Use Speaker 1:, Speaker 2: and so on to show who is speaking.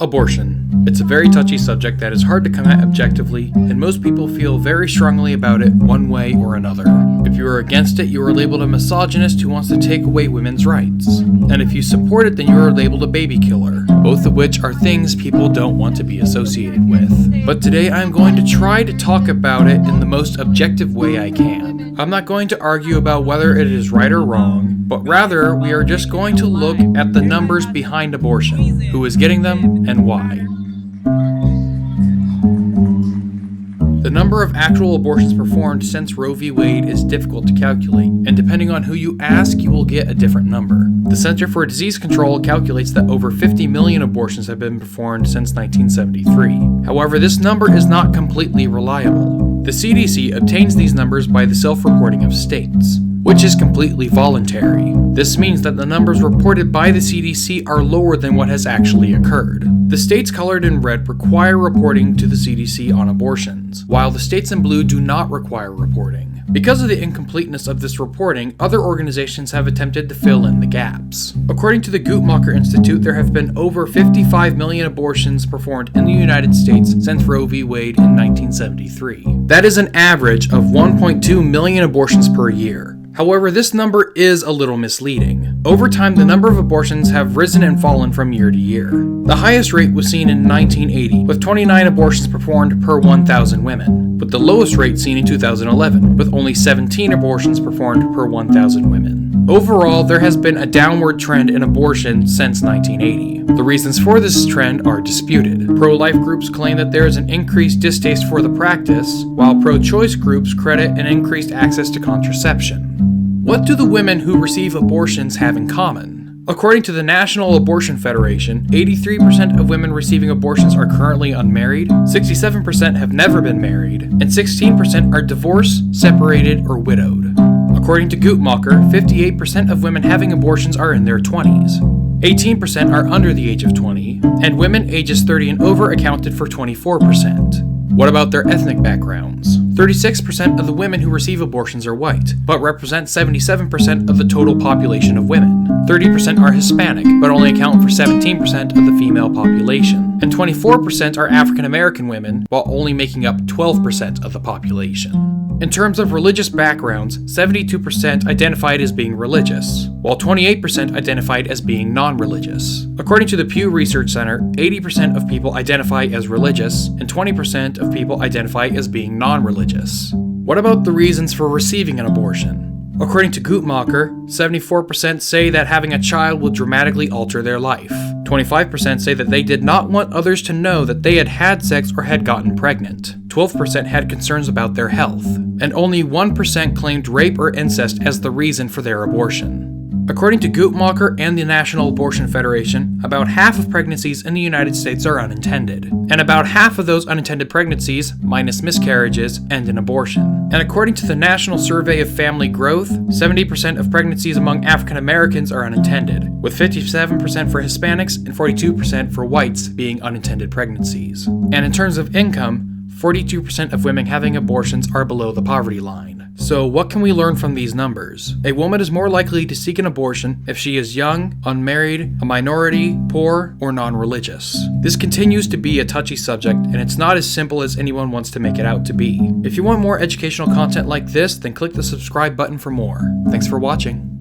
Speaker 1: Abortion. It's a very touchy subject that is hard to come at objectively, and most people feel very strongly about it one way or another. If you are against it, you are labeled a misogynist who wants to take away women's rights. And if you support it, then you are labeled a baby killer, both of which are things people don't want to be associated with. But today I'm going to try to talk about it in the most objective way I can. I'm not going to argue about whether it is right or wrong, but rather we are just going to look at the numbers behind abortion, who is getting them, and why. The number of actual abortions performed since Roe v. Wade is difficult to calculate, and depending on who you ask, you will get a different number. The Center for Disease Control calculates that over 50 million abortions have been performed since 1973. However, this number is not completely reliable. The CDC obtains these numbers by the self-reporting of states, which is completely voluntary. This means that the numbers reported by the CDC are lower than what has actually occurred. The states colored in red require reporting to the CDC on abortions, while the states in blue do not require reporting. Because of the incompleteness of this reporting, other organizations have attempted to fill in the gaps. According to the Guttmacher Institute, there have been over 55 million abortions performed in the United States since Roe v. Wade in 1973. That is an average of 1.2 million abortions per year. However, this number is a little misleading. Over time, the number of abortions have risen and fallen from year to year. The highest rate was seen in 1980, with 29 abortions performed per 1,000 women, with the lowest rate seen in 2011, with only 17 abortions performed per 1,000 women. Overall, there has been a downward trend in abortion since 1980. The reasons for this trend are disputed. Pro-life groups claim that there is an increased distaste for the practice, while pro-choice groups credit an increased access to contraception. What do the women who receive abortions have in common? According to the National Abortion Federation, 83% of women receiving abortions are currently unmarried, 67% have never been married, and 16% are divorced, separated, or widowed. According to Guttmacher, 58% of women having abortions are in their 20s. 18% are under the age of 20, and women ages 30 and over accounted for 24%. What about their ethnic backgrounds? 36% of the women who receive abortions are white, but represent 77% of the total population of women. 30% are Hispanic, but only account for 17% of the female population. And 24% are African American women, while only making up 12% of the population. In terms of religious backgrounds, 72% identified as being religious, while 28% identified as being non-religious. According to the Pew Research Center, 80% of people identify as religious, and 20% of people identify as being non-religious. What about the reasons for receiving an abortion? According to Guttmacher, 74% say that having a child will dramatically alter their life. 25% say that they did not want others to know that they had had sex or had gotten pregnant. 12% had concerns about their health, and only 1% claimed rape or incest as the reason for their abortion. According to Guttmacher and the National Abortion Federation, about half of pregnancies in the United States are unintended, and about half of those unintended pregnancies, minus miscarriages, end in abortion. And according to the National Survey of Family Growth, 70% of pregnancies among African Americans are unintended, with 57% for Hispanics and 42% for whites being unintended pregnancies. And in terms of income, 42% of women having abortions are below the poverty line. So what can we learn from these numbers? A woman is more likely to seek an abortion if she is young, unmarried, a minority, poor, or non-religious. This continues to be a touchy subject, and it's not as simple as anyone wants to make it out to be. If you want more educational content like this, then click the subscribe button for more. Thanks for watching.